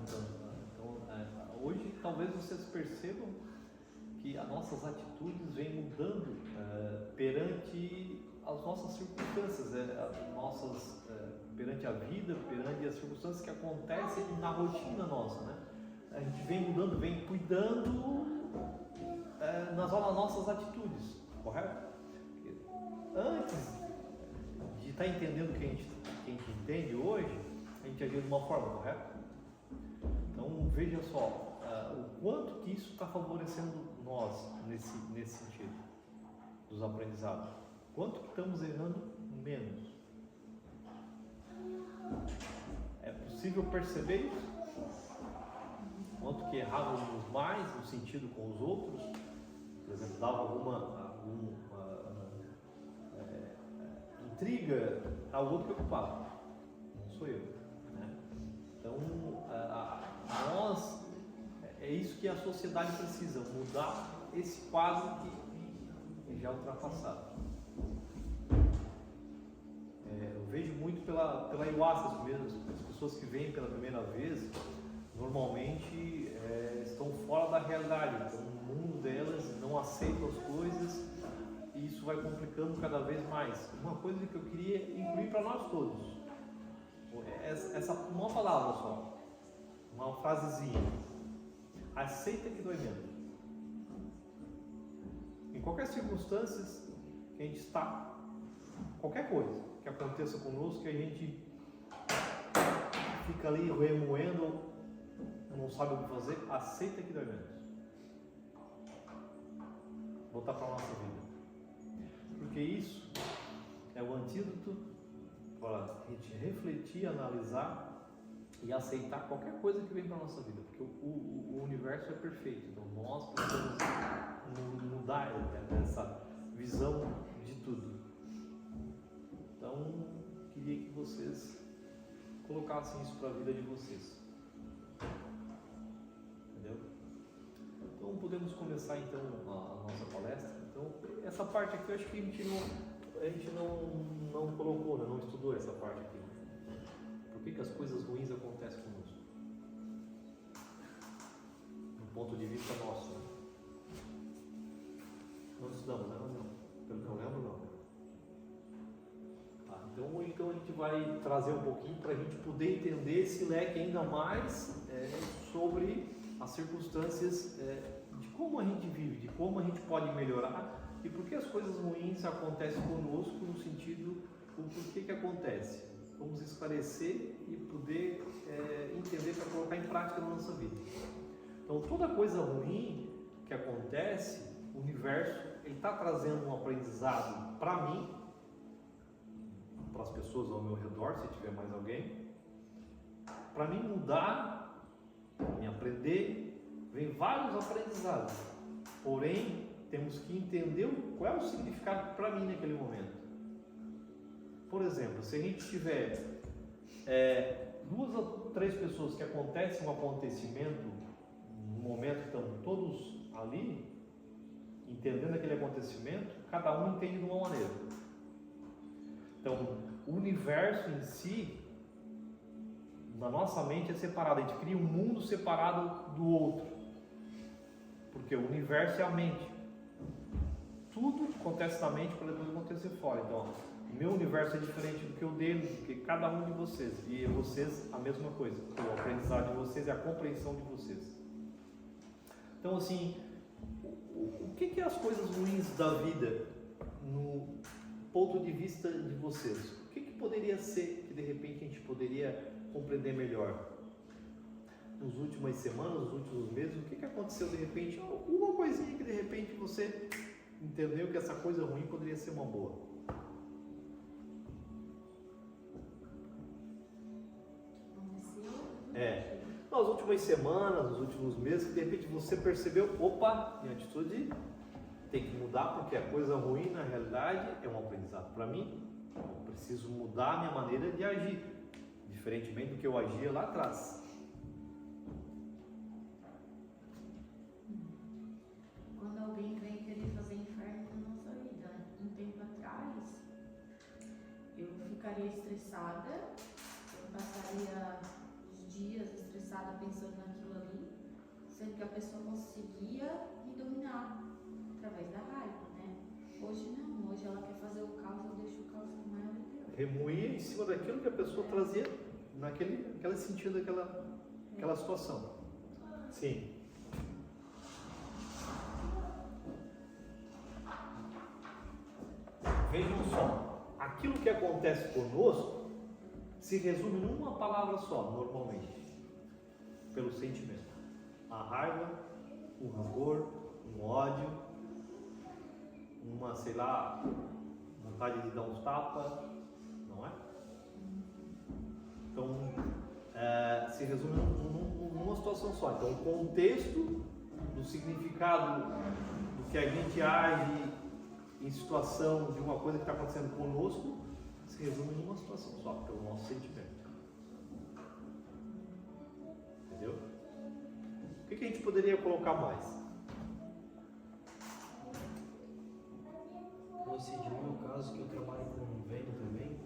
comentando, né? Então, hoje talvez vocês percebam que as nossas atitudes vêm mudando perante as nossas circunstâncias, perante a vida, perante as circunstâncias que acontecem na rotina nossa, né? A gente vem mudando, vem cuidando nas nossas atitudes, correto? Antes de estar entendendo o que a gente entende hoje, a gente agia de uma forma, correto? Então veja só, o quanto que isso está favorecendo nós nesse sentido, dos aprendizados. Quanto que estamos errando menos? É possível perceber isso? Quanto que errávamos mais no sentido com os outros? Por exemplo, dava alguma intriga ao outro preocupado. Não sou eu, né? Então, nós, é isso que a sociedade precisa, mudar esse quadro que já é ultrapassado. Eu vejo muito pela ayahuasca mesmo, as pessoas que vêm pela primeira vez, normalmente estão fora da realidade, estão no mundo delas, não aceitam as coisas e isso vai complicando cada vez mais. Uma coisa que eu queria incluir para nós todos, uma palavra só, uma frasezinha: aceita que dói menos. Em qualquer circunstância que a gente está, qualquer coisa que aconteça conosco, que a gente fica ali remoendo, não sabe o que fazer, aceita que dói menos. Voltar para a nossa vida. Porque isso é o antídoto para a gente refletir, analisar e aceitar qualquer coisa que vem para a nossa vida. Porque o universo é perfeito. Então nós precisamos mudar essa visão de tudo. Então, queria que vocês colocassem isso para a vida de vocês. Entendeu? Então, podemos começar então a nossa palestra. Então, essa parte aqui eu acho que a gente não colocou, né? Não estudou essa parte aqui. Por que as coisas ruins acontecem conosco? Do ponto de vista nosso. Né? Não estudamos, né? Não. Pelo que eu lembro, não. Então a gente vai trazer um pouquinho para a gente poder entender esse leque ainda mais sobre as circunstâncias de como a gente vive, de como a gente pode melhorar e por que as coisas ruins acontecem conosco, no sentido do porquê que acontece. Vamos esclarecer e poder entender para colocar em prática na nossa vida. Então toda coisa ruim que acontece, o universo está trazendo um aprendizado para mim, para as pessoas ao meu redor, se tiver mais alguém, para mim mudar, me aprender, vem vários aprendizados, porém temos que entender qual é o significado para mim naquele momento. Por exemplo, se a gente tiver 2 ou 3 pessoas que acontecem um acontecimento, no momento que estão todos ali, entendendo aquele acontecimento, cada um entende de uma maneira. Então, o universo em si, na nossa mente é separado, a gente cria um mundo separado do outro, porque o universo é a mente, tudo acontece na mente para depois acontecer fora. Então, o meu universo é diferente do que o dele, do que cada um de vocês, e vocês a mesma coisa, o aprendizado de vocês é a compreensão de vocês. Então, assim, o que é as coisas ruins da vida no ponto de vista de vocês? O que poderia ser que de repente a gente poderia compreender melhor? Nas últimas semanas, nos últimos meses, o que aconteceu de repente? Uma coisinha que de repente você entendeu que essa coisa ruim poderia ser uma boa. Nas últimas semanas, nos últimos meses, que de repente você percebeu, opa, minha atitude tem que mudar, porque a coisa ruim na realidade é um aprendizado para mim. Eu preciso mudar a minha maneira de agir, diferentemente do que eu agia lá atrás. Quando alguém vem querer fazer inferno na nossa vida, um tempo atrás, eu ficaria estressada, eu passaria os dias estressada, estressada pensando naquilo ali, sendo que a pessoa conseguia me dominar através da raiva, né? Hoje não, hoje ela quer fazer o caos, eu deixo o caos com ela e deu. Remoer em cima daquilo que a pessoa trazia naquele sentido daquela situação. Sim. Vejam só, aquilo que acontece conosco se resume numa palavra só, normalmente, pelo sentimento. A raiva, o rancor, um ódio, uma, sei lá, vontade de dar uns tapas, não é? Então, se resume numa situação só. Então, o contexto do significado do que a gente age em situação de uma coisa que está acontecendo conosco se resume numa situação só, pelo nosso sentimento. Entendeu? O que a gente poderia colocar mais? No meu caso, que eu trabalho com venda também,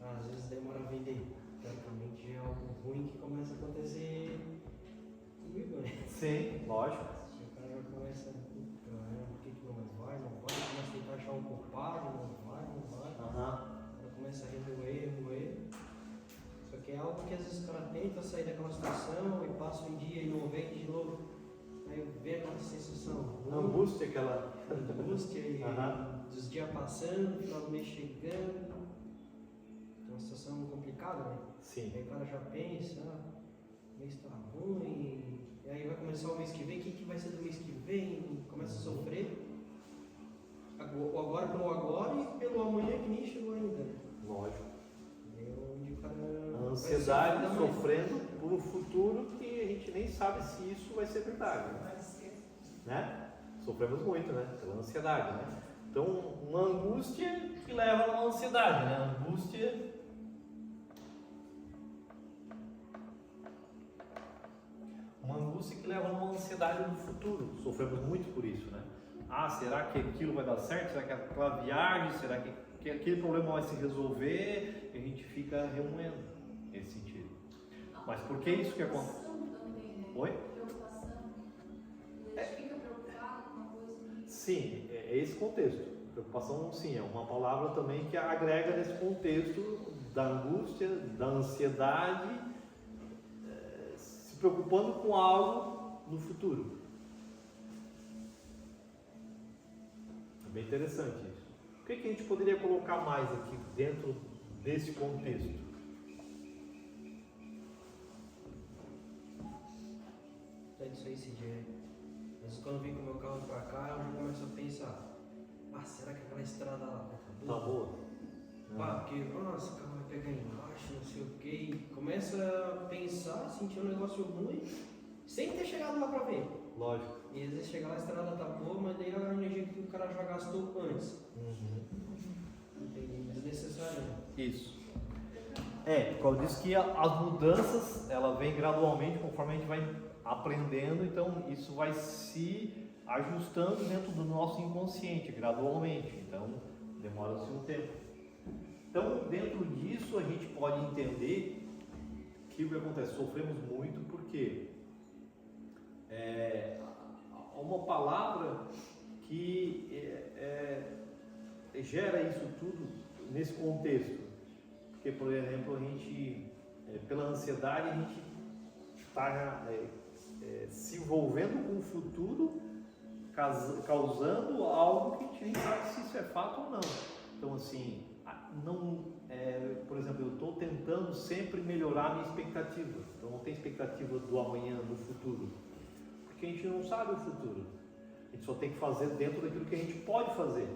às vezes demora a vender. Teoricamente já é algo ruim que começa a acontecer comigo, né? Sim, lógico. Se o cara já começa, por que não vai, começa a tentar achar um culpado, não vai. Ela começa a remoer. Só que é algo que às vezes o cara tenta sair daquela situação e passa um dia e não vem de novo. Aí vem aquela sensação. Angústia, aquela. Angústia e dos dias passando, final do mês chegando. É uma situação complicada, né? Sim. Aí o cara já pensa, o mês tá ruim, e aí vai começar o mês que vem, o que vai ser do mês que vem? Começa a sofrer. O agora pelo agora e pelo amanhã que nem chegou ainda. Lógico. É onde o cara A ansiedade sofrendo por um futuro que a gente nem sabe se isso vai ser verdade. Né? Sofremos muito, né? Pela ansiedade, né? Então, uma angústia que leva a uma ansiedade, né? Angústia. Uma angústia que leva a uma ansiedade no futuro. Sofremos muito por isso, né? Ah, será que aquilo vai dar certo? Será que aquela viagem, será que aquele problema vai se resolver? E a gente fica remoendo nesse sentido. Mas por que isso que acontece? Oi? Sim, é esse contexto. Preocupação, sim, é uma palavra também que agrega nesse contexto da angústia, da ansiedade, se preocupando com algo no futuro. É bem interessante isso. O que a gente poderia colocar mais aqui dentro desse contexto? É isso aí, CJ. Mas quando eu vim com o meu carro pra cá, eu já começo a pensar, será que aquela estrada lá Tá boa? Porque, nossa, o carro vai pegar embaixo, não sei o que. Começa a pensar, sentir um negócio ruim, sem ter chegado lá pra ver. Lógico. E às vezes chega lá, a estrada tá boa, mas daí a energia que o cara já gastou antes. Entendi, desnecessário. Isso. Como eu disse que as mudanças, ela vem gradualmente conforme a gente vai aprendendo, então isso vai se ajustando dentro do nosso inconsciente, gradualmente, então demora-se um tempo. Então, dentro disso, a gente pode entender que o que acontece, sofremos muito porque há uma palavra que gera isso tudo nesse contexto, porque, por exemplo, a gente, pela ansiedade, a gente está se envolvendo com o futuro, causando algo que a gente nem sabe se isso é fato ou não. Então, assim, por exemplo, eu estou tentando sempre melhorar a minha expectativa. Então, não tem expectativa do amanhã, do futuro, porque a gente não sabe o futuro. A gente só tem que fazer dentro daquilo que a gente pode fazer.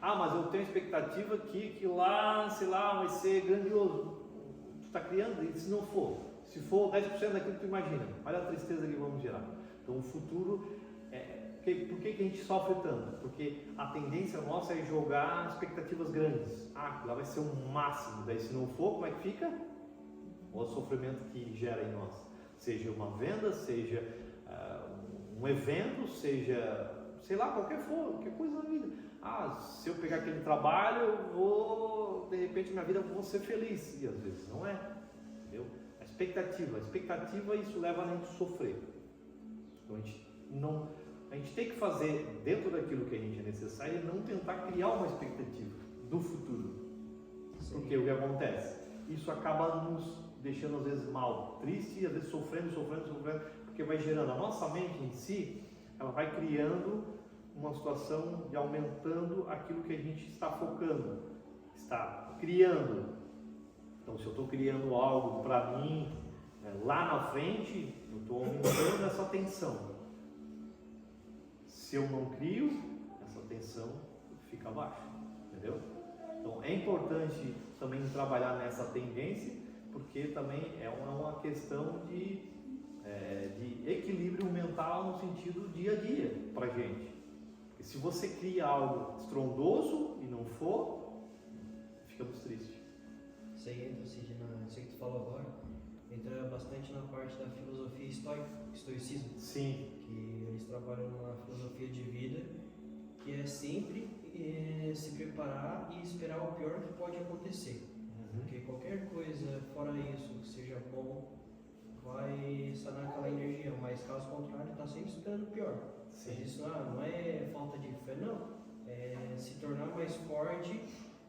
Mas eu tenho expectativa que lá, sei lá, vai ser grandioso. Tu está criando, e se não for? Se for 10% daquilo que tu imagina, olha a tristeza que vamos gerar. Então, o futuro, por que a gente sofre tanto? Porque a tendência nossa é jogar expectativas grandes. Lá vai ser um máximo, daí se não for, como é que fica? O sofrimento que gera em nós. Seja uma venda, seja um evento, seja, sei lá, qualquer coisa na vida. Se eu pegar aquele trabalho, de repente minha vida vou ser feliz. E às vezes não é. Entendeu? A expectativa, isso leva a gente a sofrer. Então a gente tem que fazer dentro daquilo que a gente é necessário e não tentar criar uma expectativa do futuro. Sim. Porque o que acontece? Isso acaba nos deixando às vezes mal, triste e às vezes sofrendo, porque vai gerando a nossa mente em si, ela vai criando uma situação de aumentando aquilo que a gente está focando, está criando. Então, se eu estou criando algo para mim lá na frente, eu estou aumentando essa tensão. Se eu não crio, essa tensão fica baixa, entendeu? Então, é importante também trabalhar nessa tendência, porque também é uma questão de equilíbrio mental no sentido dia a dia para gente. Porque se você cria algo estrondoso e não for, ficamos tristes. Isso aí entra, Cid, isso que tu falou agora, entra bastante na parte da filosofia estoicismo. Sim. Que eles trabalham numa filosofia de vida que é sempre se preparar e esperar o pior que pode acontecer. Porque qualquer coisa fora isso que seja bom vai sanar aquela energia, mas caso contrário está sempre esperando o pior. Sim. Mas isso não é falta de fé, não. É se tornar mais forte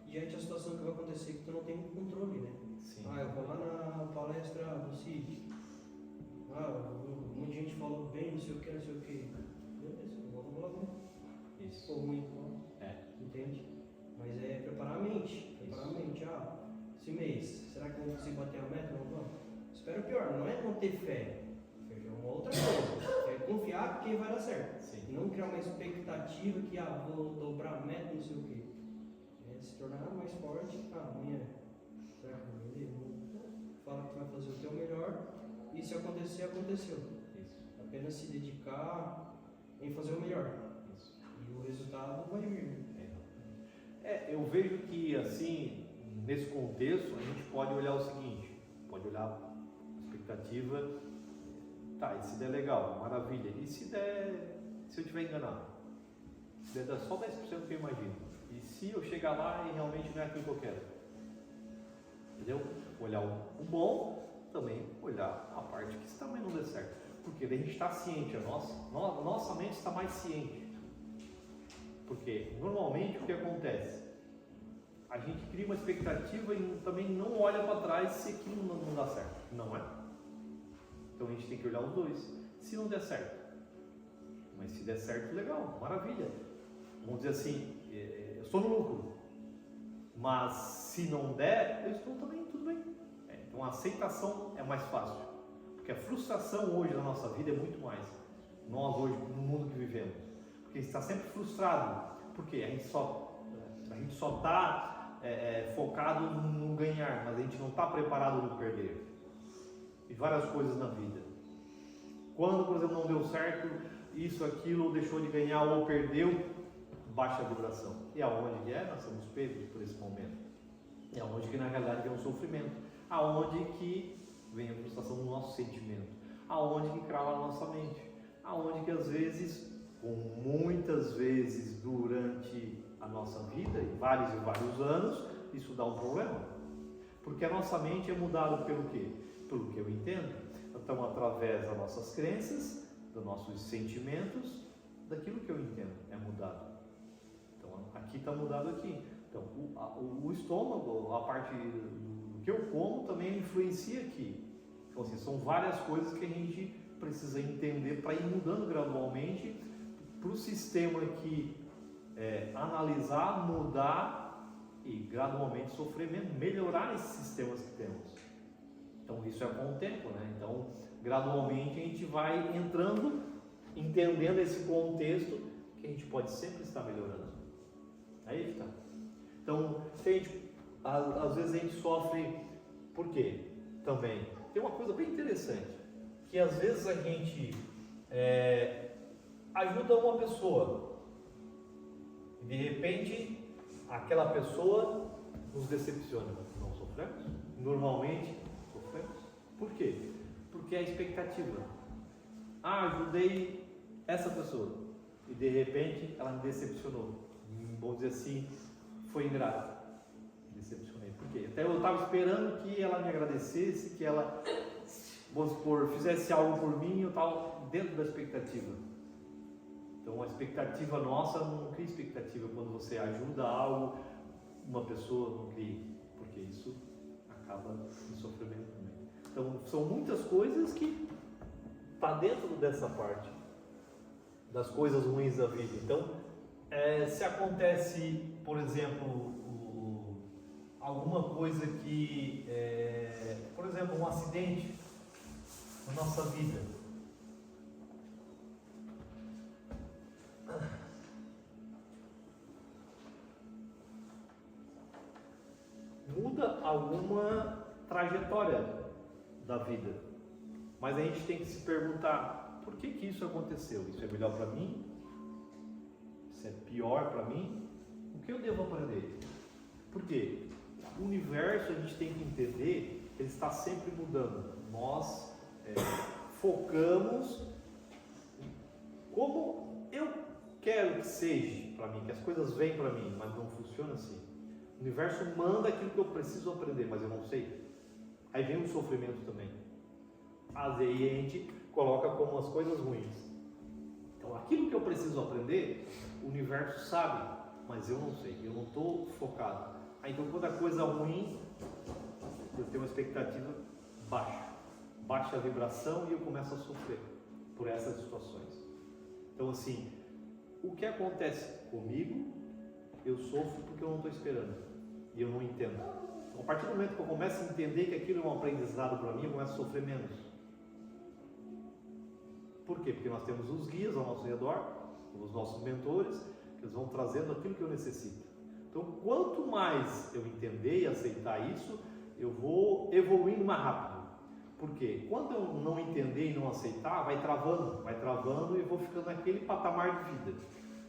diante da situação que vai acontecer que tu não tem controle, né? Sim. Eu vou lá na palestra do Cid. Um monte de gente falou bem, não sei o que. Beleza, vamos lá ver. Isso. Ficou ruim, então. Entende? Mas é preparar a mente. Esse mês, será que eu vou conseguir bater a meta? Não vamos. Espera o pior, não é não ter fé. Fé é uma outra coisa. É confiar que vai dar certo. Sim. E não criar uma expectativa que vou dobrar a meta, não sei o que. É se tornar mais forte. Amanhã, será que eu vou vender? Fala que tu vai fazer o teu melhor. E se acontecer, aconteceu. Isso. Apenas se dedicar em fazer o melhor. Isso. E o resultado vai vir. Eu vejo que assim, nesse contexto, a gente pode olhar o seguinte, pode olhar a expectativa, e se der legal, maravilha, e se eu estiver enganado, se der só 10% que eu imagino, e se eu chegar lá e realmente não é aquilo que eu quero, entendeu? Olhar o bom, também olhar a parte que também não dê certo, porque daí a gente está ciente, a nossa mente está mais ciente. Porque normalmente o que acontece? A gente cria uma expectativa e também não olha para trás se aquilo não dá certo, não é? Então a gente tem que olhar os dois. Se não der certo, mas se der certo, legal, maravilha. Vamos dizer assim, eu estou no lucro, mas se não der, eu estou também tudo bem. Então a aceitação é mais fácil, porque a frustração hoje na nossa vida é muito mais. Nós hoje, no mundo que vivemos. Porque está sempre frustrado, porque a gente só está focado no ganhar, mas a gente não está preparado no perder. E várias coisas na vida. Quando, por exemplo, não deu certo, isso, aquilo, deixou de ganhar ou perdeu, baixa a vibração. E aonde que nós somos pegos por esse momento. E aonde que na realidade é um sofrimento. Aonde que vem a frustração do nosso sentimento. Aonde que crava a nossa mente. Aonde que às vezes, muitas vezes durante a nossa vida, e vários anos, isso dá um problema. Porque a nossa mente é mudada pelo quê? Pelo que eu entendo. Então, através das nossas crenças, dos nossos sentimentos, daquilo que eu entendo é mudado. Então, aqui está mudado aqui. Então, o estômago, a parte do que eu como, também influencia aqui. Então, assim, são várias coisas que a gente precisa entender para ir mudando gradualmente para o sistema aqui analisar, mudar e gradualmente sofrer menos, melhorar esses sistemas que temos. Então isso é com o tempo, né? Então gradualmente a gente vai entrando, entendendo esse contexto que a gente pode sempre estar melhorando. Aí que tá. Então às vezes a gente sofre, por quê? Também tem uma coisa bem interessante, que às vezes a gente ajuda uma pessoa e de repente aquela pessoa nos decepciona. Não sofremos? Normalmente sofremos. Por quê? Porque é a expectativa. Ajudei essa pessoa e de repente ela me decepcionou. Vamos dizer assim, foi ingrata. Decepcionei. Por quê? Até eu estava esperando que ela me agradecesse, que ela vamos supor, fizesse algo por mim, eu estava dentro da expectativa. Então a expectativa nossa não cria expectativa quando você ajuda algo, uma pessoa não cria, porque isso acaba em sofrimento também. Então são muitas coisas que está dentro dessa parte, das coisas ruins da vida. Então, se acontece, por exemplo, alguma coisa que, por exemplo, um acidente na nossa vida, muda alguma trajetória da vida, mas a gente tem que se perguntar: por que isso aconteceu? Isso é melhor para mim? Isso é pior para mim? O que eu devo aprender? Por quê? O universo, a gente tem que entender, ele está sempre mudando. Nós focamos como eu quero que seja para mim, que as coisas venham para mim, mas não funciona assim. O universo manda aquilo que eu preciso aprender, mas eu não sei. Aí vem o sofrimento também. Às vezes a gente coloca como as coisas ruins. Então aquilo que eu preciso aprender, o universo sabe, mas eu não sei, eu não estou focado. Então quando a coisa ruim, eu tenho uma expectativa baixa, baixa a vibração e eu começo a sofrer por essas situações. Então assim, o que acontece comigo, eu sofro porque eu não estou esperando e eu não entendo. Então, a partir do momento que eu começo a entender que aquilo é um aprendizado para mim, eu começo a sofrer menos. Por quê? Porque nós temos os guias ao nosso redor, os nossos mentores, que eles vão trazendo aquilo que eu necessito. Então, quanto mais eu entender e aceitar isso, eu vou evoluindo mais rápido. Por quê? Quando eu não entender e não aceitar, vai travando e eu vou ficando naquele patamar de vida.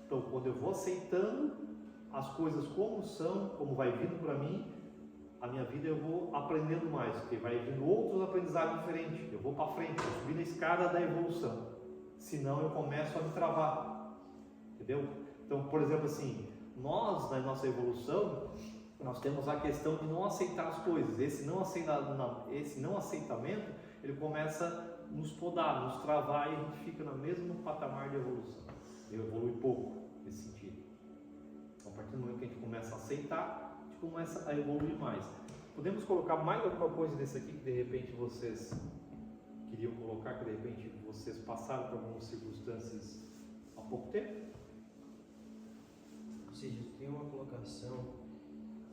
Então, quando eu vou aceitando as coisas como são, como vai vindo para mim, a minha vida eu vou aprendendo mais, porque vai vindo outros aprendizados diferentes. Eu vou para frente, eu vou subir na escada da evolução. Senão eu começo a me travar. Entendeu? Então, por exemplo, assim, nós, na nossa evolução, nós temos a questão de não aceitar as coisas. Esse não aceitamento, ele começa a nos podar, nos travar, e a gente fica no mesmo patamar de evolução. Eu evolui pouco nesse sentido. Então, a partir do momento que a gente começa a aceitar, a gente começa a evoluir mais. Podemos colocar mais alguma coisa desse aqui que de repente vocês queriam colocar, que de repente vocês passaram por algumas circunstâncias há pouco tempo? Ou seja, tem uma colocação,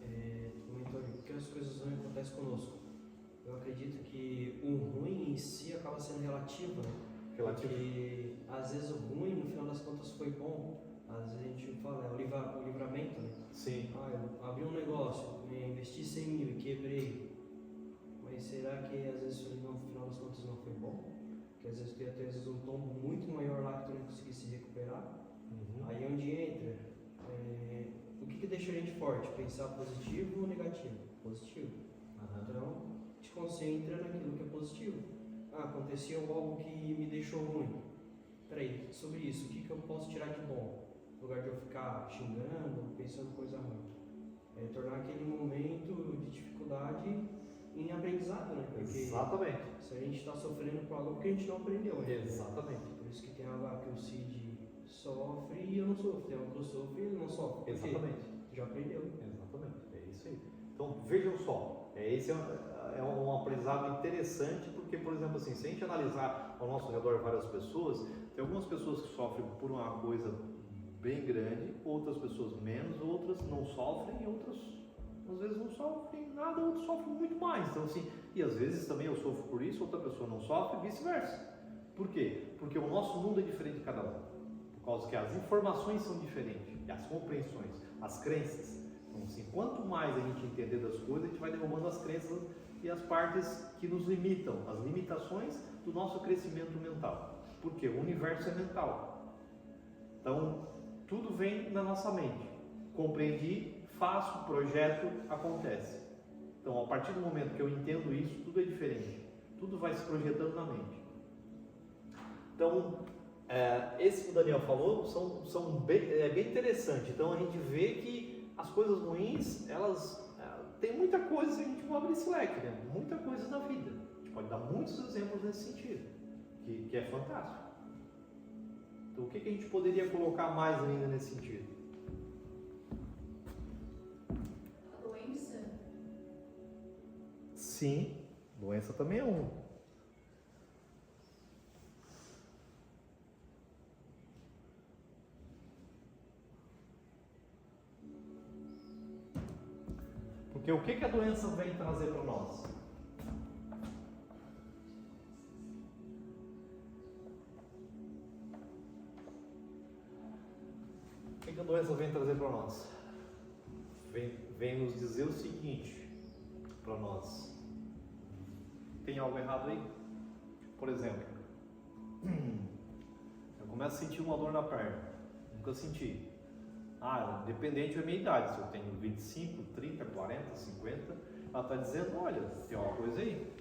tu comentou ali, porque as coisas ruins acontecem conosco. Eu acredito que o ruim em si acaba sendo relativo, né? Relativo. Porque às vezes o ruim, no final das contas, foi bom. Às vezes a gente fala, o livramento, né? Sim. Eu abri um negócio, investi 100 mil e quebrei. Mas será que às vezes no final das contas não foi bom? Porque às vezes tu ia ter um tombo muito maior lá que tu não conseguisse recuperar. Aí é onde entra. O que deixa a gente forte? Pensar positivo ou negativo? Positivo. Então, te concentra naquilo que é positivo. Aconteceu algo que me deixou ruim. Peraí, sobre isso, o que eu posso tirar de bom? No lugar de eu ficar xingando, pensando coisa ruim. Tornar aquele momento de dificuldade em aprendizado, né? Porque Exatamente. se a gente está sofrendo por algo, porque a gente não aprendeu. Né? Exatamente. Por isso que tem algo lá que o Cid sofre e eu não sofro. Tem algo que eu sofro e ele não sofre. Exatamente. Já aprendeu. Exatamente. É isso aí. Então, vejam só. Esse é um aprendizado interessante, porque, por exemplo, assim, se a gente analisar ao nosso redor várias pessoas, tem algumas pessoas que sofrem por uma coisa bem grande, outras pessoas menos, outras não sofrem e outras às vezes não sofrem nada, outras sofrem muito mais. Então, assim, e às vezes também eu sofro por isso, outra pessoa não sofre e vice-versa. Por quê? Porque o nosso mundo é diferente de cada um. Por causa que as informações são diferentes, as compreensões, as crenças. Então, assim, quanto mais a gente entender das coisas, a gente vai derrubando as crenças e as partes que nos limitam, as limitações do nosso crescimento mental. Porque o universo é mental. Então, tudo vem na nossa mente. Compreendi, faço, projeto, acontece. Então, a partir do momento que eu entendo isso, tudo é diferente. Tudo vai se projetando na mente. Então, esse que o Daniel falou é bem interessante. Então, a gente vê que as coisas ruins, elas tem muita coisa, a gente não abre esse leque, né? Muita coisa na vida. A gente pode dá muitos exemplos nesse sentido, que é fantástico. Então, o que a gente poderia colocar mais ainda nesse sentido? A doença? Sim, doença também é um. Porque o que a doença vem trazer para nós? O que a doença vem trazer para nós? Vem nos dizer o seguinte para nós. Tem algo errado aí? Por exemplo, eu começo a sentir uma dor na perna. Nunca senti. Dependente da minha idade. Se eu tenho 25, 30, 40, 50, ela está dizendo, olha, tem uma coisa aí.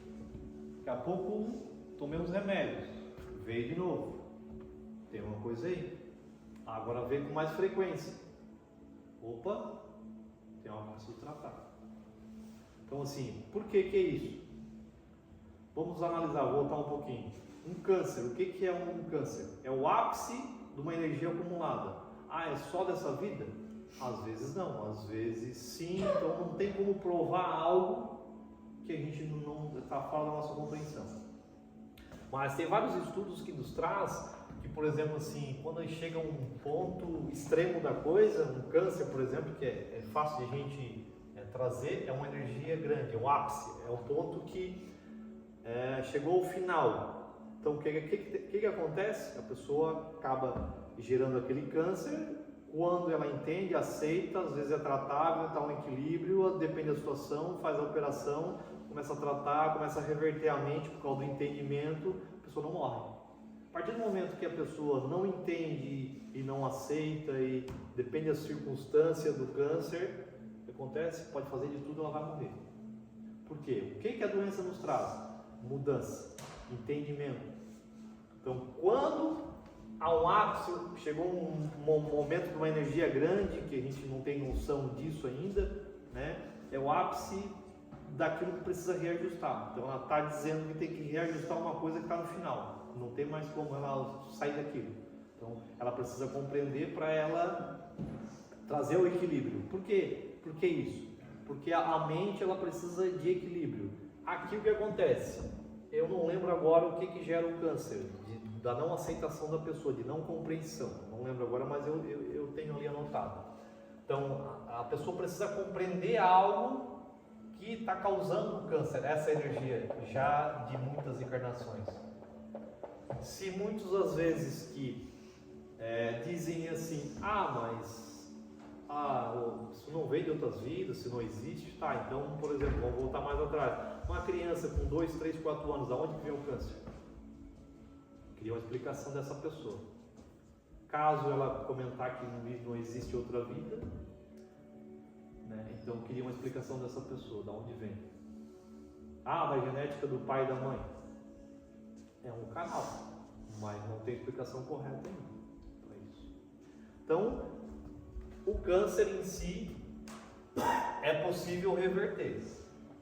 Daqui a pouco tomei uns remédios. Veio de novo. Tem uma coisa aí. Agora vem com mais frequência. Opa, tem algo que preciso tratar. Então assim, por que é isso? Vamos analisar, voltar um pouquinho. Um câncer, o que é um câncer? É o ápice de uma energia acumulada. É só dessa vida? Às vezes não, às vezes sim, então não tem como provar algo que a gente não está fora da nossa compreensão. Mas tem vários estudos que nos traz que, por exemplo, assim, quando chega a um ponto extremo da coisa, um câncer, por exemplo, que é fácil de a gente trazer, é uma energia grande, é um ápice, é um ponto que chegou ao final. Então, o que acontece? A pessoa acaba gerando aquele câncer. Quando ela entende, aceita, às vezes é tratável, está um equilíbrio, depende da situação, faz a operação, começa a tratar, começa a reverter a mente por causa do entendimento, a pessoa não morre. A partir do momento que a pessoa não entende e não aceita e depende da circunstância do câncer, o que acontece? Pode fazer de tudo, ela vai morrer. Por quê? O que a doença nos traz? Mudança, entendimento. Então, quando há um ápice, chegou um momento de uma energia grande, que a gente não tem noção disso ainda, né? É o ápice daquilo que precisa reajustar. Então ela está dizendo que tem que reajustar uma coisa que está no final. Não tem mais como ela sair daquilo. Então ela precisa compreender para ela trazer o equilíbrio. Por quê? Por que isso? Porque a mente ela precisa de equilíbrio. Aqui o que acontece? Eu não lembro agora o que gera o câncer. Da não aceitação da pessoa, de não compreensão. Não lembro agora, mas eu tenho ali anotado. Então, a pessoa precisa compreender algo que está causando o câncer, essa energia, já de muitas encarnações. Se muitos, às vezes, que dizem assim, mas isso não veio de outras vidas, se não existe, então, por exemplo, vamos voltar mais atrás. Uma criança com 2, 3, 4 anos, aonde que vem o câncer? Queria uma explicação dessa pessoa. Caso ela comentar que não existe outra vida, né? Então queria uma explicação dessa pessoa, da onde vem. Da genética do pai e da mãe. É um canal, mas não tem explicação correta ainda para isso. Então, o câncer em si é possível reverter.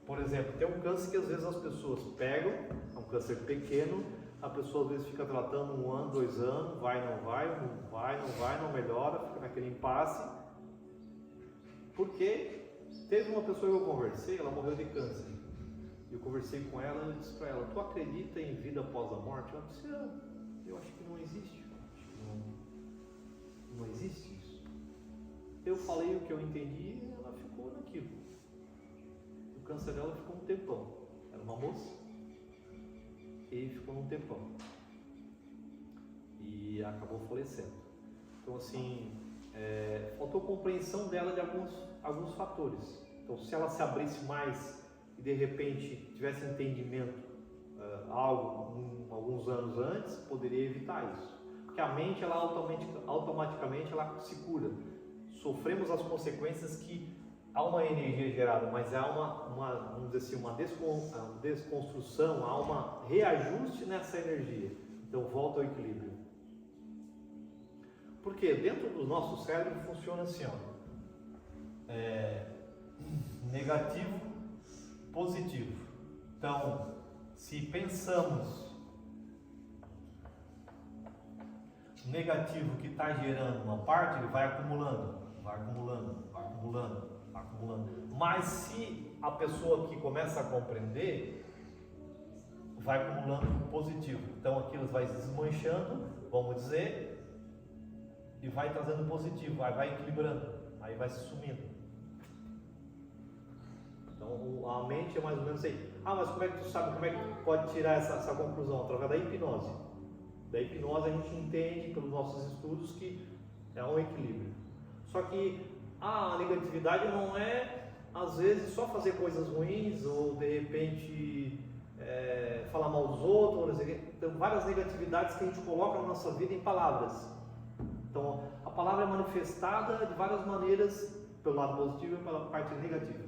Por exemplo, tem um câncer que às vezes as pessoas pegam, é um câncer pequeno, a pessoa às vezes fica tratando 1 ano, 2 anos, vai, não melhora, fica naquele impasse. Porque teve uma pessoa que eu conversei, ela morreu de câncer. Eu conversei com ela e disse para ela, tu acredita em vida após a morte? Ela disse, eu acho que não existe. Acho que não existe isso. Eu falei o que eu entendi e ela ficou naquilo. O câncer dela ficou um tempão. Era uma moça. E ficou um tempão. E acabou falecendo. Então assim, faltou compreensão dela de alguns fatores. Então se ela se abrisse mais e de repente tivesse entendimento alguns anos antes, poderia evitar isso. Porque a mente ela automaticamente ela se cura. Sofremos as consequências que há uma energia gerada, mas há vamos dizer assim, uma desconstrução, há um reajuste nessa energia. Então volta ao equilíbrio. Porque dentro do nosso cérebro funciona assim, negativo, positivo. Então, se pensamos negativo que está gerando uma parte, ele vai acumulando, vai acumulando, vai acumulando, vai acumulando. Mas se a pessoa que começa a compreender, vai acumulando positivo. Então aquilo vai se desmanchando, vamos dizer, e vai trazendo positivo, vai equilibrando, aí vai se sumindo. Então a mente é mais ou menos aí. Ah, mas como é que tu sabe, como é que tu pode tirar essa conclusão? Através da hipnose. Da hipnose a gente entende pelos nossos estudos que é um equilíbrio. Só que a negatividade não é, às vezes, só fazer coisas ruins ou de repente falar mal dos outros. Tem várias negatividades que a gente coloca na nossa vida em palavras. Então a palavra é manifestada de várias maneiras, pelo lado positivo e pela parte negativa.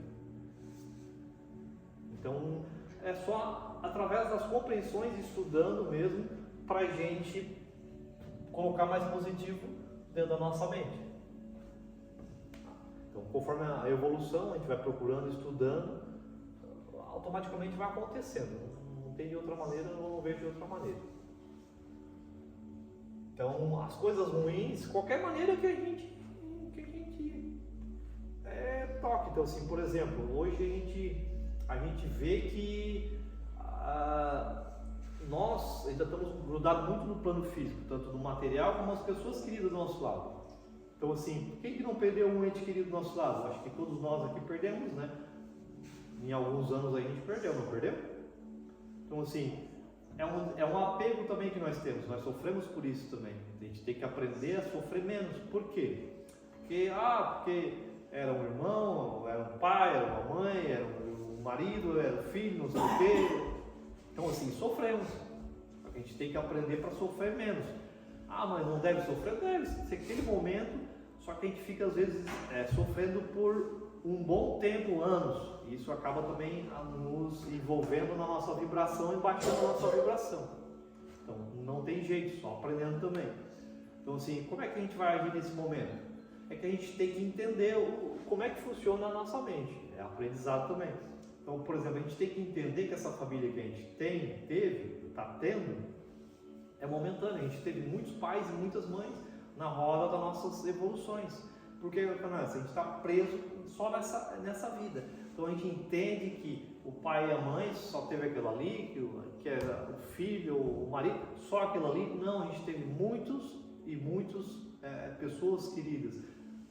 Então é só através das compreensões, estudando mesmo, para a gente colocar mais positivo dentro da nossa mente. Então, conforme a evolução, a gente vai procurando, estudando, automaticamente vai acontecendo. Não tem de outra maneira, eu não vejo de outra maneira. Então, as coisas ruins, qualquer maneira que a gente toque. Então, assim, por exemplo, hoje a gente vê que nós ainda estamos grudados muito no plano físico, tanto no material como as pessoas queridas do nosso lado. Então, assim, quem que não perdeu um ente querido do nosso lado? Acho que todos nós aqui perdemos, né? Em alguns anos aí a gente perdeu, não perdeu? Então, assim, é um apego também que nós temos, nós sofremos por isso também. A gente tem que aprender a sofrer menos. Por quê? Porque era um irmão, era um pai, era uma mãe, era um marido, era um filho, não sei o quê. Então, assim, sofremos. A gente tem que aprender para sofrer menos. Ah, mas não deve sofrer? Deve. Ser aquele momento, só que a gente fica às vezes sofrendo por um bom tempo, anos. E isso acaba também nos envolvendo na nossa vibração e baixando a nossa vibração. Então, não tem jeito, só aprendendo também. Então, assim, como é que a gente vai agir nesse momento? É que a gente tem que entender como é que funciona a nossa mente. É aprendizado também. Então, por exemplo, a gente tem que entender que essa família que a gente está tendo, é momentânea. A gente teve muitos pais e muitas mães na roda das nossas evoluções. Porque a gente está preso só nessa vida. Então a gente entende que o pai e a mãe só teve aquilo ali, que era o filho, o marido, só aquilo ali. Não, a gente teve muitas pessoas queridas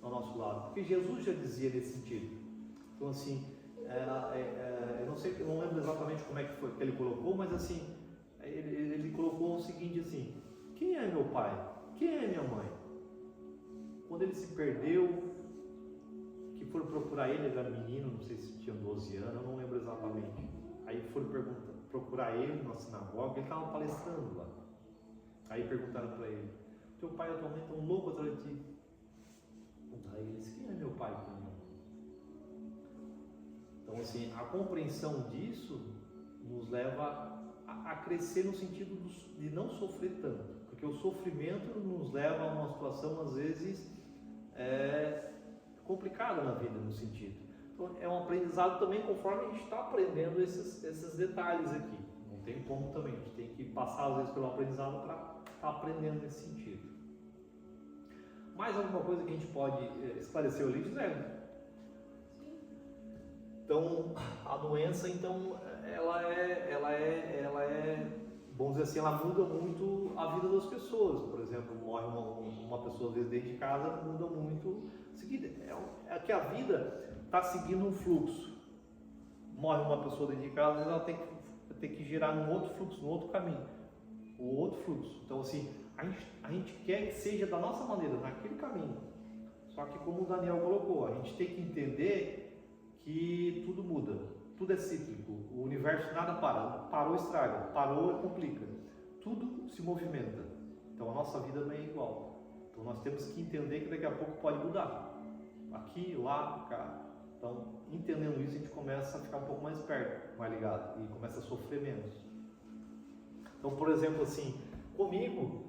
ao nosso lado. Porque Jesus já dizia nesse sentido. Então, assim, eu não lembro exatamente como é que foi que ele colocou, mas assim, ele colocou o seguinte assim: quem é meu pai? Quem é minha mãe? Quando ele se perdeu, que foram procurar ele era menino, não sei se tinha 12 anos, eu não lembro exatamente. Aí foram procurar ele na sinagoga, ele estava palestrando lá. Aí perguntaram para ele: teu pai e a tua mãe estão loucos atrás de ti. Aí ele disse: quem é meu pai? Então, assim, a compreensão disso nos leva a crescer no sentido de não sofrer tanto, porque o sofrimento nos leva a uma situação às vezes complicada na vida, no sentido. Então, é um aprendizado também conforme a gente está aprendendo esses detalhes aqui. Não tem como também, a gente tem que passar às vezes pelo aprendizado para estar aprendendo nesse sentido. Mais alguma coisa que a gente pode esclarecer ali, Gisele? Então, a doença, então, ela é, vamos dizer assim, ela muda muito a vida das pessoas. Por exemplo, morre uma pessoa às vezes dentro de casa, muda muito. É que a vida está seguindo um fluxo. Morre uma pessoa dentro de casa, ela tem que girar num outro fluxo, num outro caminho, o outro fluxo. Então, assim, a gente quer que seja da nossa maneira, naquele caminho. Só que, como o Daniel colocou, a gente tem que entender que tudo muda, tudo é cíclico, o universo nada para, parou estraga, parou complica, tudo se movimenta. Então a nossa vida não é igual. Então nós temos que entender que daqui a pouco pode mudar, aqui, lá, cá. Então, entendendo isso, a gente começa a ficar um pouco mais perto, mais ligado, e começa a sofrer menos. Então, por exemplo, assim, comigo,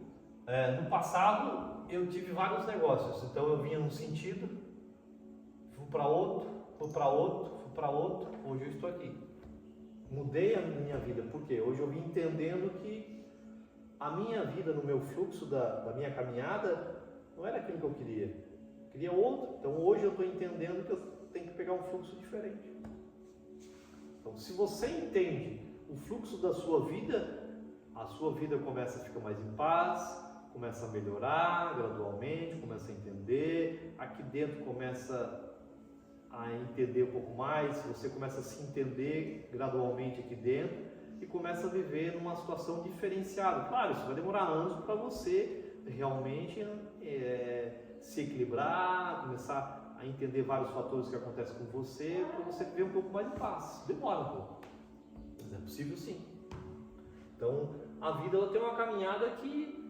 no passado eu tive vários negócios. Então eu vinha num sentido, fui para outro, hoje eu estou aqui. mudei a minha vida, porque hoje eu vim entendendo que a minha vida no meu fluxo da minha caminhada não era aquilo que eu queria outro. Então hoje eu estou entendendo que eu tenho que pegar um fluxo diferente. Então se você entende o fluxo da sua vida, a sua vida começa a ficar mais em paz, começa a melhorar gradualmente, começa a entender, aqui dentro começa a entender um pouco mais, você começa a se entender gradualmente aqui dentro e começa a viver numa situação diferenciada. Claro, isso vai demorar anos para você realmente se equilibrar, começar a entender vários fatores que acontecem com você, para você viver um pouco mais de paz. Demora um pouco, mas é possível sim. Então, a vida ela tem uma caminhada que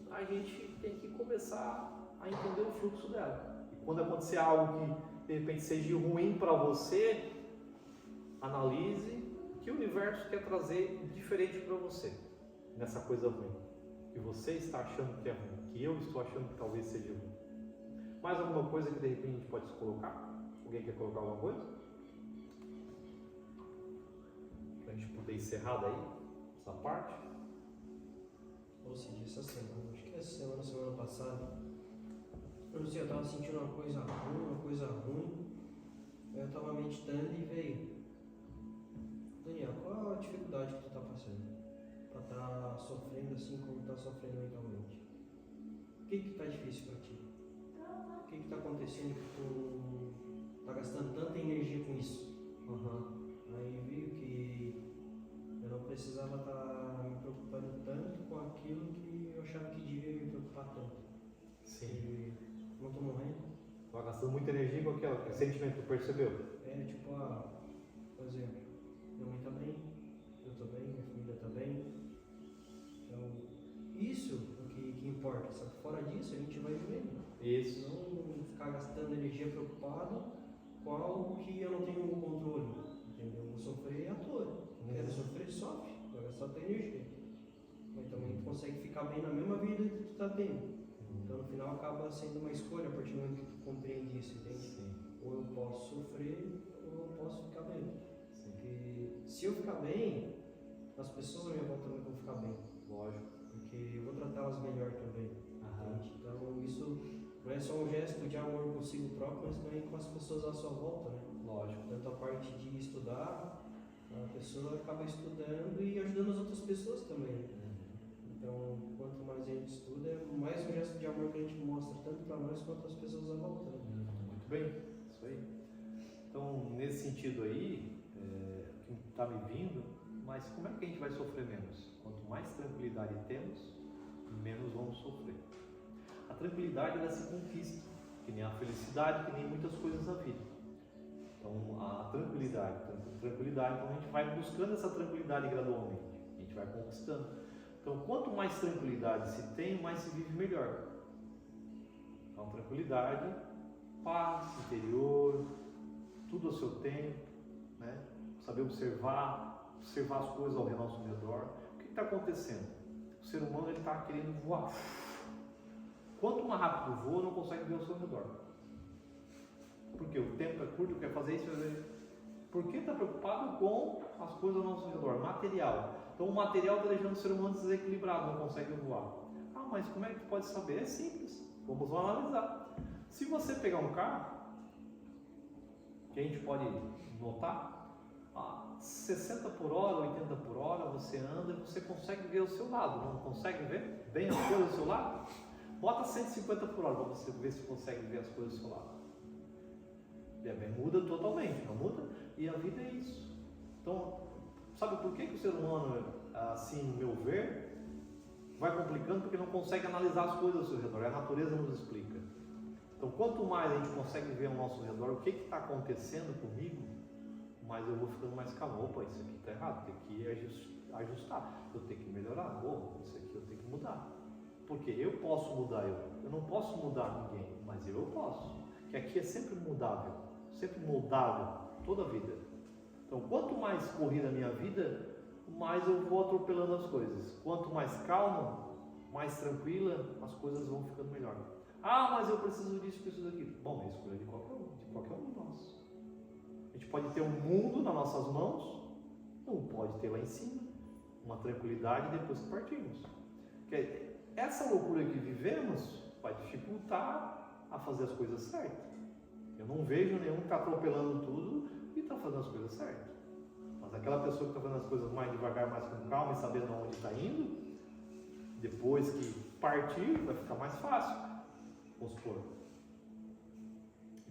a gente tem que começar a entender o fluxo dela. E quando acontecer algo que de repente seja ruim para você, analise o que o universo quer trazer diferente para você nessa coisa ruim que você está achando que é ruim, que eu estou achando que talvez seja ruim. Mais alguma coisa que de repente a gente pode colocar? Alguém quer colocar alguma coisa? Para a gente poder encerrar daí essa parte? Ou seja, essa semana, acho que essa semana passada, eu não sei, eu estava sentindo uma coisa ruim, eu estava meditando e veio: Daniel, qual a dificuldade que tu está passando? Para estar sofrendo assim como está sofrendo mentalmente? O que está difícil para ti? O que está acontecendo que tu está gastando tanta energia com isso? Aí viu que eu não precisava estar me preocupando tanto com aquilo que eu achava que devia me preocupar tanto. Sim. Não estou morrendo. Estava gastando muita energia com aquele sentimento que percebeu? Tipo, por exemplo, minha mãe está bem, eu estou bem, minha família está bem. Então, isso é o que importa. Só que fora disso, a gente vai vivendo. Isso. Não ficar gastando energia preocupado com algo que eu não tenho controle. Entendeu? Vou sofrer à toa. Quero sofrer, sofre. Vai gastar tua energia. Mas também tu consegue ficar bem na mesma vida que tu está tendo. Então, no final, acaba sendo uma escolha a partir do momento que tu compreende isso, entende? Sim. Ou eu posso sofrer, ou eu posso ficar bem. Sim. Porque se eu ficar bem, as pessoas à minha volta também vão ficar bem. Lógico. Porque eu vou tratá-las melhor também. Entende? Então, isso não é só um gesto de amor consigo próprio, mas também com as pessoas à sua volta, né? Lógico. Tanto a parte de estudar, a pessoa acaba estudando e ajudando as outras pessoas também. Então, quanto mais a gente estuda, é mais um gesto de amor que a gente mostra, tanto para nós quanto as pessoas à volta. Muito bem, isso aí. Então, nesse sentido aí, o que está me vindo, mas como é que a gente vai sofrer menos? Quanto mais tranquilidade temos, menos vamos sofrer. A tranquilidade ela se conquista, que nem a felicidade, que nem muitas coisas da vida. Então, a tranquilidade, então a gente vai buscando essa tranquilidade gradualmente, a gente vai conquistando. Então, quanto mais tranquilidade se tem, mais se vive melhor. Então, tranquilidade, paz interior, tudo ao seu tempo, né? Saber observar as coisas ao nosso redor. O que está acontecendo? O ser humano está querendo voar. Quanto mais rápido voa, não consegue ver ao seu redor. Porque o tempo é curto, quer fazer isso, porque está preocupado com as coisas ao nosso redor, material. Então o material está deixando o ser humano desequilibrado, não consegue voar. Mas como é que tu pode saber? É simples. Vamos analisar. Se você pegar um carro, que a gente pode notar, 60 por hora, 80 por hora, você anda e você consegue ver ao seu lado. Não consegue ver bem as coisas ao seu lado? Bota 150 por hora para você ver se consegue ver as coisas ao seu lado. Muda totalmente, não muda? E a vida é isso. Então, sabe por que o ser humano, assim, no meu ver, vai complicando? Porque não consegue analisar as coisas ao seu redor. A natureza nos explica. Então, quanto mais a gente consegue ver ao nosso redor o que está acontecendo comigo, mais eu vou ficando mais calmo. Opa, isso aqui está errado, tem que ajustar. Eu tenho que melhorar. Isso aqui eu tenho que mudar. Porque eu posso mudar eu não posso mudar ninguém, mas eu posso. Que aqui é sempre mudável, sempre moldável, toda a vida. Então, quanto mais corrida a minha vida, mais eu vou atropelando as coisas. Quanto mais calma, mais tranquila, as coisas vão ficando melhor. Mas eu preciso disso, preciso daquilo. Bom, é escolha de qualquer um de nós. A gente pode ter um mundo nas nossas mãos, Ou pode ter lá em cima, uma tranquilidade depois que partimos. Porque essa loucura que vivemos vai dificultar a fazer as coisas certas. Eu não vejo nenhum que está atropelando tudo e está fazendo as coisas certas. Mas aquela pessoa que está fazendo as coisas mais devagar, mais com calma e sabendo aonde está indo, depois que partir, vai ficar mais fácil. Vamos supor,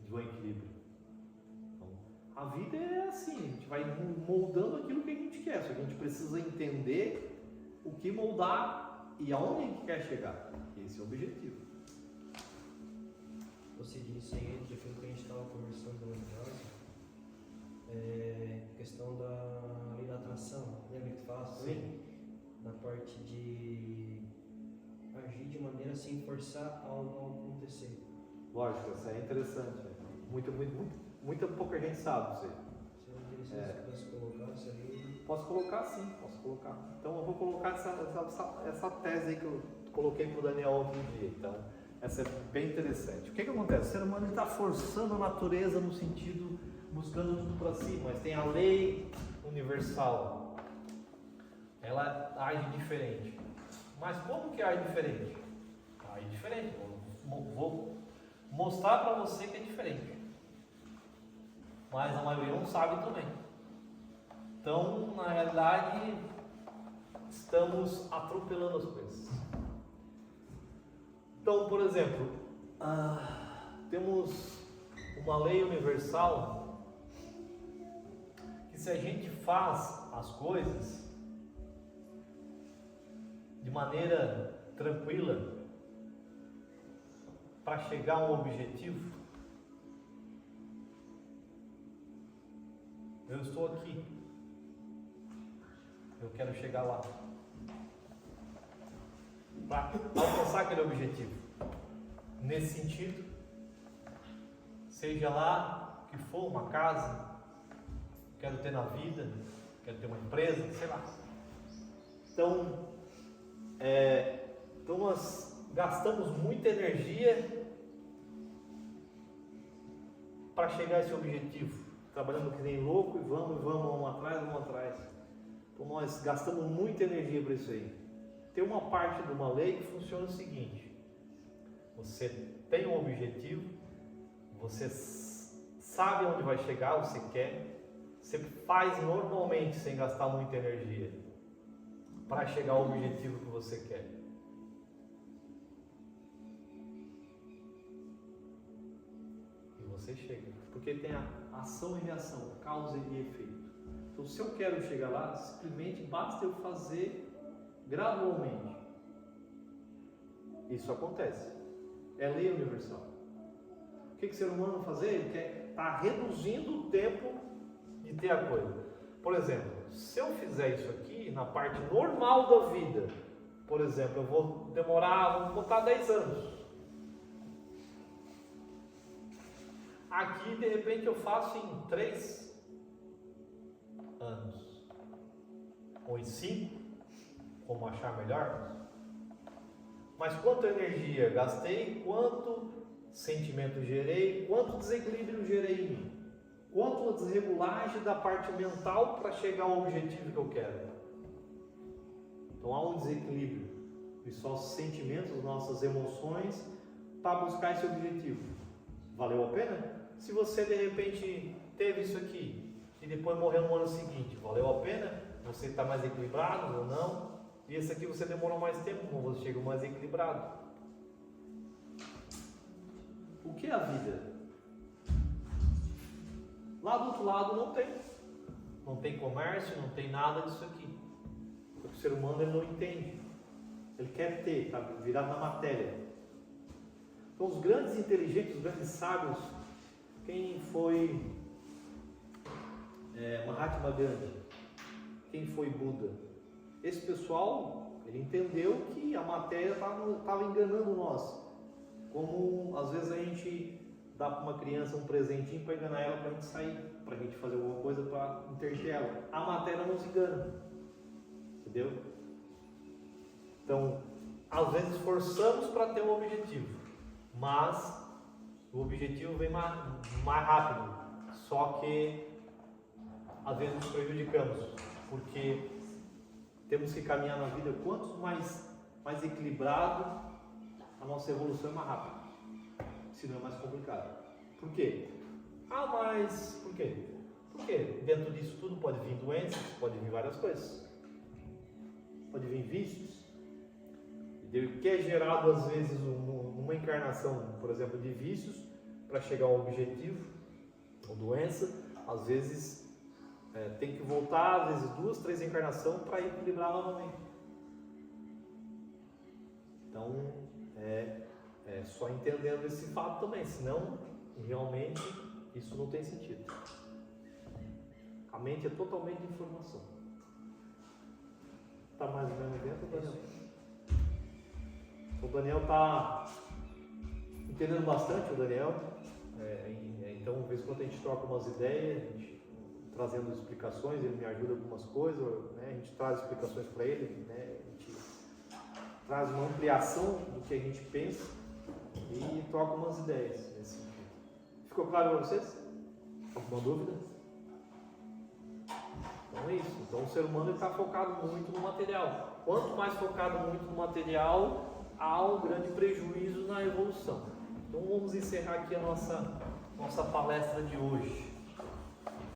de um equilíbrio. Então, a vida é assim, a gente vai moldando aquilo que a gente quer, só que a gente precisa entender o que moldar e aonde a gente quer chegar. Esse é o objetivo. Você disse aí, daquilo que a gente estava conversando lá atrás, questão da lei da atração. Lembra que tu fala também? Na parte de agir de maneira sem forçar algo a acontecer. Lógico, isso é interessante. Muita pouca gente sabe isso aí. Se eu pudesse colocar isso aí. Posso colocar sim, posso colocar. Então eu vou colocar essa tese aí que eu coloquei para o Daniel ontem dia. Então, essa é bem interessante. O que acontece? O ser humano está forçando a natureza no sentido, buscando tudo para si, mas tem a lei universal. Ela age diferente. Mas como que age diferente? Age diferente. Vou mostrar para você que é diferente. Mas a maioria não sabe também. Então, na realidade, estamos atropelando as coisas. Então, por exemplo, temos uma lei universal que se a gente faz as coisas de maneira tranquila para chegar a um objetivo, eu estou aqui, eu quero chegar lá para alcançar aquele objetivo. Nesse sentido, seja lá que for uma casa, quero ter na vida, quero ter uma empresa, sei lá. Então nós gastamos muita energia para chegar a esse objetivo, trabalhando que nem louco e vamos atrás. Então nós gastamos muita energia para isso aí. Tem uma parte de uma lei que funciona o seguinte: você tem um objetivo, você sabe onde vai chegar, você quer, você faz normalmente sem gastar muita energia para chegar ao objetivo que você quer. E você chega, porque tem a ação e reação, causa e efeito. Então, se eu quero chegar lá, simplesmente basta eu fazer gradualmente. Isso acontece. É lei universal. O que o ser humano vai fazer? Ele quer estar reduzindo o tempo de ter a coisa. Por exemplo, se eu fizer isso aqui na parte normal da vida, por exemplo, eu vou demorar, vamos botar 10 anos. Aqui, de repente, eu faço em 3 anos. Ou em 5, como achar melhor. Mas quanta energia gastei, quanto sentimento gerei, quanto desequilíbrio gerei em mim, quanto desregulagem da parte mental para chegar ao objetivo que eu quero. Então há um desequilíbrio dos nossos sentimentos, nossas emoções para buscar esse objetivo. Valeu a pena? Se você de repente teve isso aqui e depois morreu no ano seguinte, valeu a pena? Você está mais equilibrado ou não? E esse aqui você demorou mais tempo, como você chega mais equilibrado. O que é a vida? Lá do outro lado não tem. Não tem comércio, não tem nada disso aqui. Porque o ser humano ele não entende. Ele quer ter, está virado na matéria. Então os grandes inteligentes, os grandes sábios, quem foi Mahatma Gandhi? Quem foi Buda? Esse pessoal, ele entendeu que a matéria estava enganando nós. Como às vezes a gente dá para uma criança um presentinho para enganar ela, para a gente sair, para a gente fazer alguma coisa para interter ela. A matéria nos engana. Entendeu? Então, às vezes forçamos para ter um objetivo, mas o objetivo vem mais rápido. Só que às vezes nos prejudicamos. porque temos que caminhar na vida quanto mais equilibrado, a nossa evolução é mais rápida, senão é mais complicado. Por quê? Mas por quê? Porque dentro disso tudo pode vir doenças, pode vir várias coisas, pode vir vícios, o que é gerado às vezes numa encarnação, por exemplo, de vícios, para chegar ao objetivo, ou doença, às vezes tem que voltar, às vezes 2, 3 encarnações para equilibrar novamente. Então, só entendendo esse fato também, senão realmente isso não tem sentido. A mente é totalmente informação. Está mais ou menos dentro, Daniel? O Daniel está entendendo bastante, o Daniel. Então, de vez em quando a gente troca umas ideias, a gente, trazendo explicações, ele me ajuda com algumas coisas, né? A gente traz explicações para ele, né? A gente traz uma ampliação do que a gente pensa e troca umas ideias nesse sentido. Ficou claro para vocês? Alguma dúvida? Então é isso. Então o ser humano está focado muito no material. Quanto mais focado muito no material, há um grande prejuízo na evolução. Então vamos encerrar aqui a nossa palestra de hoje.